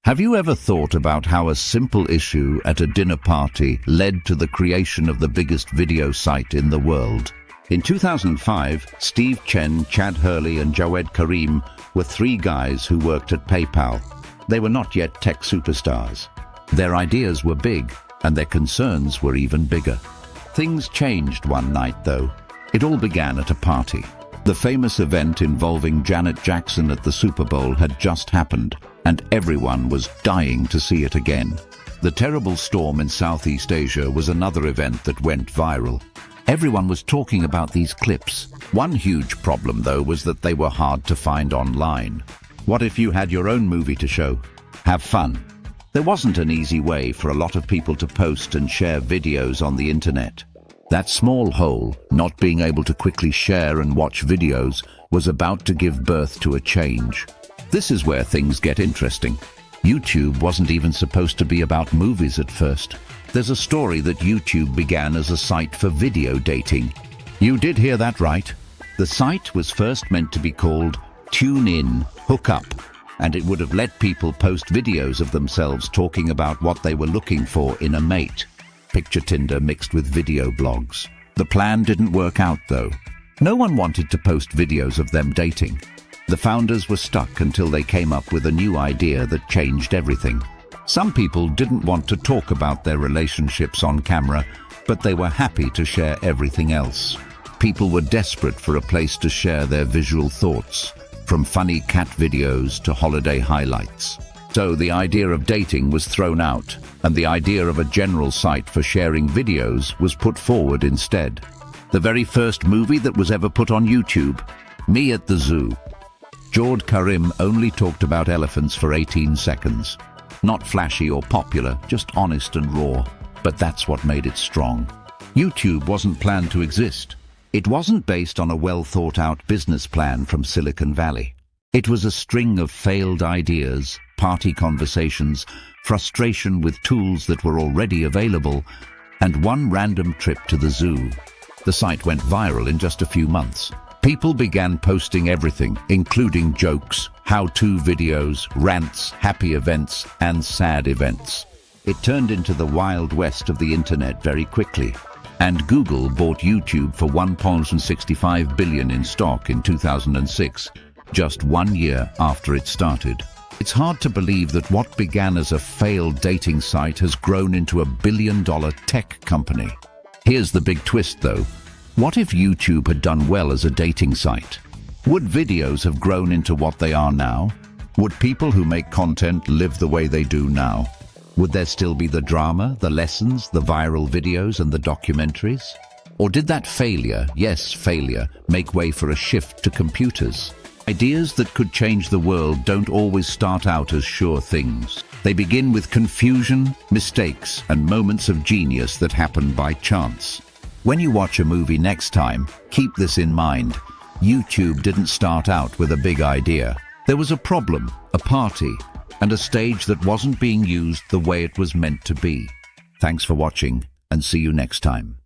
Have you ever thought about how a simple issue at a dinner party led to the creation of the biggest video site in the world? In 2005, Steve Chen, Chad Hurley and Jawed Karim were three guys who worked at PayPal. They were not yet tech superstars. Their ideas were big, and their concerns were even bigger. Things changed one night, though. It all began at a party. The famous event involving Janet Jackson at the Super Bowl had just happened, and everyone was dying to see it again. The terrible storm in Southeast Asia was another event that went viral. Everyone was talking about these clips. One huge problem, though, was that they were hard to find online. What if you had your own movie to show? Have fun. There wasn't an easy way for a lot of people to post and share videos on the internet. That small hole, not being able to quickly share and watch videos, was about to give birth to a change. This is where things get interesting. YouTube wasn't even supposed to be about movies at first. There's a story that YouTube began as a site for video dating. You did hear that right. The site was first meant to be called Tune In, Hook Up, and it would have let people post videos of themselves talking about what they were looking for in a mate. Picture Tinder mixed with video blogs. The plan didn't work out, though. No one wanted to post videos of them dating. The founders were stuck until they came up with a new idea that changed everything. Some people didn't want to talk about their relationships on camera, but they were happy to share everything else. People were desperate for a place to share their visual thoughts, from funny cat videos to holiday highlights. So the idea of dating was thrown out, and the idea of a general site for sharing videos was put forward instead. The very first movie that was ever put on YouTube, Me at the Zoo. Jawed Karim only talked about elephants for 18 seconds. Not flashy or popular, just honest and raw. But that's what made it strong. YouTube wasn't planned to exist. It wasn't based on a well-thought-out business plan from Silicon Valley. It was a string of failed ideas, party conversations, frustration with tools that were already available, and one random trip to the zoo. The site went viral in just a few months. People began posting everything, including jokes, how-to videos, rants, happy events, and sad events. It turned into the Wild West of the internet very quickly. And Google bought YouTube for $1.65 billion in stock in 2006, just 1 year after it started. It's hard to believe that what began as a failed dating site has grown into a billion-dollar tech company. Here's the big twist, though. What if YouTube had done well as a dating site? Would videos have grown into what they are now? Would people who make content live the way they do now? Would there still be the drama, the lessons, the viral videos and the documentaries? Or did that failure, yes, failure, make way for a shift to computers? Ideas that could change the world don't always start out as sure things. They begin with confusion, mistakes, and moments of genius that happen by chance. When you watch a movie next time, keep this in mind. YouTube didn't start out with a big idea. There was a problem, a party, and a stage that wasn't being used the way it was meant to be. Thanks for watching, and see you next time.